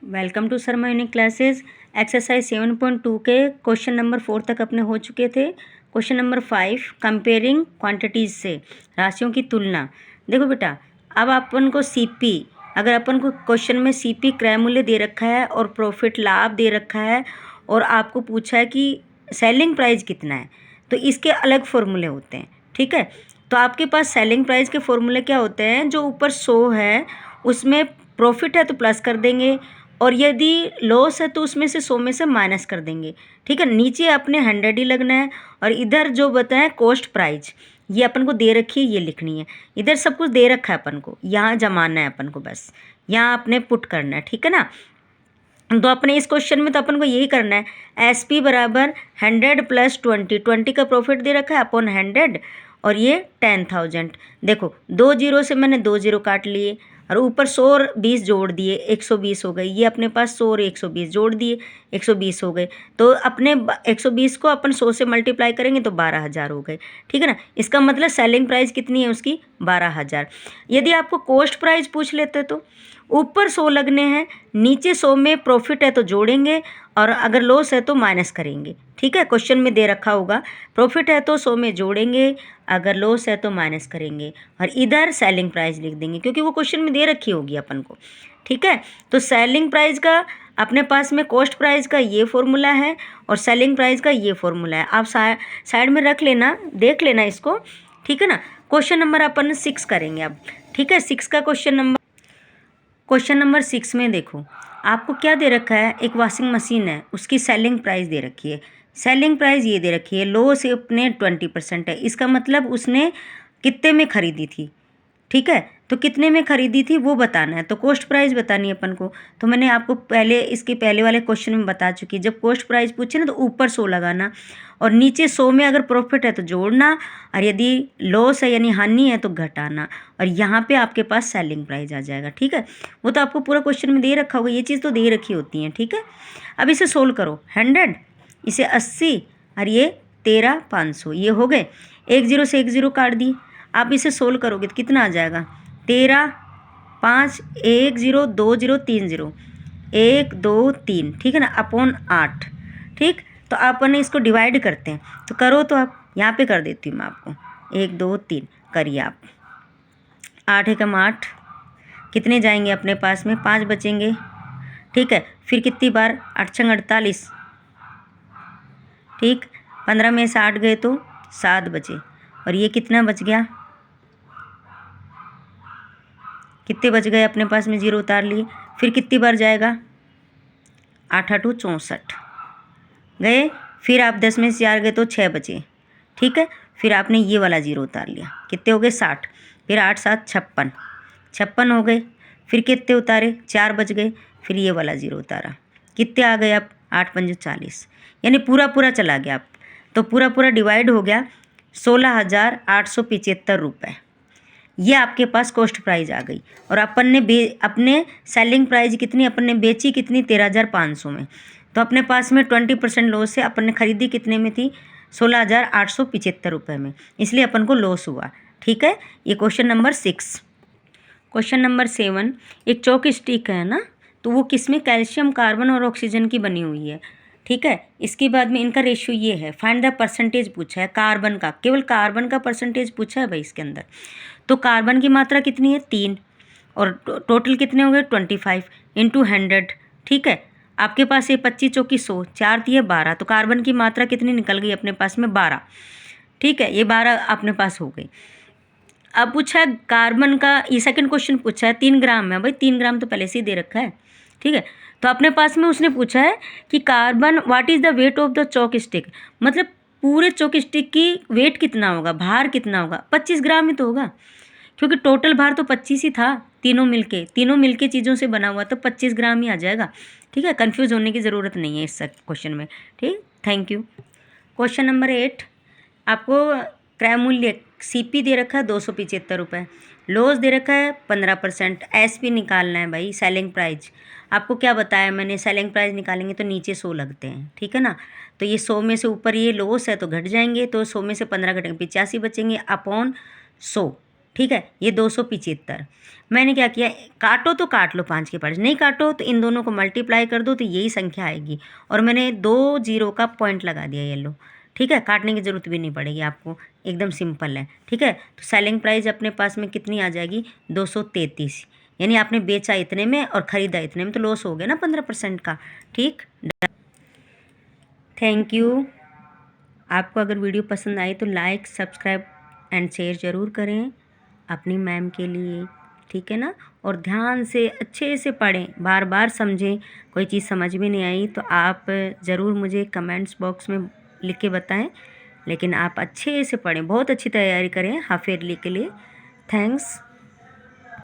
Welcome to Sharma unique classes. Exercise 7.2 के question number 4 तक अपने हो चुके थे। क्वेश्चन नंबर 5 कंपेयरिंग क्वांटिटीज़ से राशियों की तुलना। देखो बेटा, अब अपन को सीपी, अगर अपन को क्वेश्चन में सीपी क्रय मूल्य दे रखा है और प्रॉफिट लाभ दे रखा है और आपको पूछा है कि सेलिंग प्राइस कितना है, तो इसके अलग फॉर्मूले होते हैं। ठीक है, तो आपके पास सेलिंग प्राइस के फॉर्मूले क्या होते हैं? जो ऊपर 100 है उसमें प्रॉफिट है तो प्लस कर देंगे, और यदि लॉस है तो उसमें से 100 में से माइनस कर देंगे। ठीक है, नीचे अपने 100 ही लगना है, और इधर जो बताएं कॉस्ट प्राइस ये अपन को दे रखी है, ये लिखनी है। इधर सब कुछ दे रखा है अपन को, यहाँ जमाना है अपन को, बस यहाँ अपने पुट करना है। ठीक है ना, तो अपने इस क्वेश्चन में तो अपन को यही करना है। एस पी बराबर 100 + 20 का प्रॉफिट दे रखा है अपॉन 100, और ये 10,000। देखो 2 जीरो से मैंने 2 जीरो काट लिए, और ऊपर 100 और 20 जोड़ दिए, 120 हो गए। ये अपने पास 100 और 120 जोड़ दिए, 120 हो गए। तो अपने 120 को अपन 100 से मल्टीप्लाई करेंगे तो 12,000 हो गए। ठीक है ना, इसका मतलब सेलिंग प्राइस कितनी है उसकी? 12,000। यदि आपको कॉस्ट प्राइस पूछ लेते तो ऊपर 100 लगने हैं, नीचे 100 में प्रॉफिट है तो जोड़ेंगे, और अगर लॉस है तो माइनस करेंगे। ठीक है, क्वेश्चन में दे रखा होगा प्रॉफिट है तो 100 में जोड़ेंगे, अगर लॉस है तो माइनस करेंगे, और इधर सेलिंग प्राइस लिख देंगे क्योंकि वो क्वेश्चन में दे रखी होगी अपन को। ठीक है, तो सेलिंग प्राइस का अपने पास में कॉस्ट प्राइस का ये फॉर्मूला है और सेलिंग प्राइस का ये फॉर्मूला है। आप साइड में रख लेना, देख लेना इसको। ठीक है ना, क्वेश्चन नंबर अपन 6 करेंगे अब। ठीक है, 6 का क्वेश्चन नंबर 6 में देखो आपको क्या दे रखा है। एक वॉशिंग मशीन है, उसकी सेलिंग प्राइस दे रखी है। सेलिंग प्राइस ये दे रखी है, लो से अपने 20% है। इसका मतलब उसने कितने में खरीदी थी। ठीक है, तो कितने में खरीदी थी वो बताना है, तो कॉस्ट प्राइस बतानी है अपन को। तो मैंने आपको पहले इसके पहले वाले क्वेश्चन में बता चुकी, जब कॉस्ट प्राइस पूछे ना तो ऊपर 100 लगाना, और नीचे 100 में अगर प्रॉफिट है तो जोड़ना, और यदि लॉस है यानी हानि है तो घटाना, और यहाँ पे आपके पास सेलिंग प्राइस आ जाएगा। ठीक है, वो तो आपको पूरा क्वेश्चन में दे रखा होगा, ये चीज़ तो दे रखी होती है। ठीक है, अब इसे सोल्व करो। 100, इसे 80, और ये 13,500, ये हो गए। 1 जीरो से 1 जीरो काट दी। आप इसे सोल्व करोगे तो कितना आ जाएगा? 13, 5, 1 जीरो 2 जीरो 3 जीरो, 1 2 3। ठीक है ना, अपॉन 8। ठीक, तो अपन इसको डिवाइड करते हैं, तो करो। तो आप यहाँ पे कर देती हूँ मैं आपको, 1 2 3 करिए आप। 8 एकम 8, कितने जाएंगे अपने पास में? 5 बचेंगे। ठीक है, फिर कितनी बार? 8 छंग 48। ठीक, 15 में से 8 गए तो 7 बचे, और ये कितना बच गया? कितने बच गए अपने पास में? 0 उतार लिए। फिर कितनी बार जाएगा? 8 8 64 गए। फिर आप 10 में से 4 गए तो 6 बचे। ठीक है, फिर आपने ये वाला 0 उतार लिया, कितने हो गए? 60। फिर 8 7 56, 56 हो गए। फिर कितने उतारे? 4 बच गए। फिर ये वाला 0 उतारा, कितने आ गए आप? 8 पंजे 40, यानी पूरा पूरा चला गया आप, तो पूरा पूरा डिवाइड हो गया। 16,875 रुपये, ये आपके पास कॉस्ट प्राइस आ गई। और अपन ने अपने सेलिंग प्राइस कितनी अपन ने बेची? कितनी? 13,500 में। तो अपने पास में 20% लॉस है। अपन ने खरीदी कितने में थी? 16,875 रुपये में, इसलिए अपन को लॉस हुआ। ठीक है, ये क्वेश्चन नंबर 6। क्वेश्चन नंबर 7, एक चौक स्टिक है ना, तो वो किसमें? कैल्शियम, कार्बन और ऑक्सीजन की बनी हुई है। ठीक है, इसके बाद में इनका रेशियो ये है। फाइंड द परसेंटेज पूछा है कार्बन का, केवल कार्बन का परसेंटेज पूछा है भाई इसके अंदर। तो कार्बन की मात्रा कितनी है? 3, और टोटल कितने हो गए? 25 इंटू 100। ठीक है, आपके पास ये 25 चौकी 100, 4 दिए 12, तो कार्बन की मात्रा कितनी निकल गई अपने पास में? 12। ठीक है, ये 12 अपने पास हो गई। अब पूछा है कार्बन का, ये सेकंड क्वेश्चन पूछा है 3 ग्राम में। भाई 3 ग्राम तो पहले से ही दे रखा है। ठीक है, तो अपने पास में उसने पूछा है कि carbon, what is the weight of the Chowk stick, मतलब पूरे चौक स्टिक की वेट कितना होगा, भार कितना होगा? 25 ग्राम ही तो होगा, क्योंकि टोटल भार तो 25 ही था। तीनों मिलके चीज़ों से बना हुआ, तो 25 ग्राम ही आ जाएगा। ठीक है, कन्फ्यूज़ होने की ज़रूरत नहीं है इस क्वेश्चन में। ठीक, थैंक यू। क्वेश्चन नंबर 8, आपको क्रय मूल्य सीपी दे रखा है 275 रुपये, लॉस दे रखा है 15%, एसपी निकालना है भाई, सेलिंग प्राइस। आपको क्या बताया मैंने? सेलिंग प्राइस निकालेंगे तो नीचे 100 लगते हैं। ठीक है ना, तो ये 100 में से ऊपर ये लॉस है तो घट जाएंगे, तो 100 में से 15 घटेंगे, 85 बचेंगे अपॉन 100। ठीक है, ये 275। मैंने क्या किया, काटो तो काट लो 5 के 5, नहीं काटो तो इन दोनों को मल्टीप्लाई कर दो तो यही संख्या आएगी। और मैंने 2 जीरो का पॉइंट लगा दिया येलो। ठीक है, काटने की ज़रूरत भी नहीं पड़ेगी आपको, एकदम सिंपल है। ठीक है, तो सेलिंग प्राइस अपने पास में कितनी आ जाएगी, 233। यानी आपने बेचा इतने में और ख़रीदा इतने में, तो लॉस हो गया ना 15% का। ठीक, थैंक यू। आपको अगर वीडियो पसंद आई तो लाइक, सब्सक्राइब एंड शेयर ज़रूर करें अपनी मैम के लिए। ठीक है ना, और ध्यान से अच्छे से पढ़ें, बार बार समझें। कोई चीज़ समझ में नहीं आई तो आप ज़रूर मुझे कमेंट्स बॉक्स में लिख के बताएं, लेकिन आप अच्छे से पढ़ें, बहुत अच्छी तैयारी करें हाफ ईयरली के लिए। थैंक्स।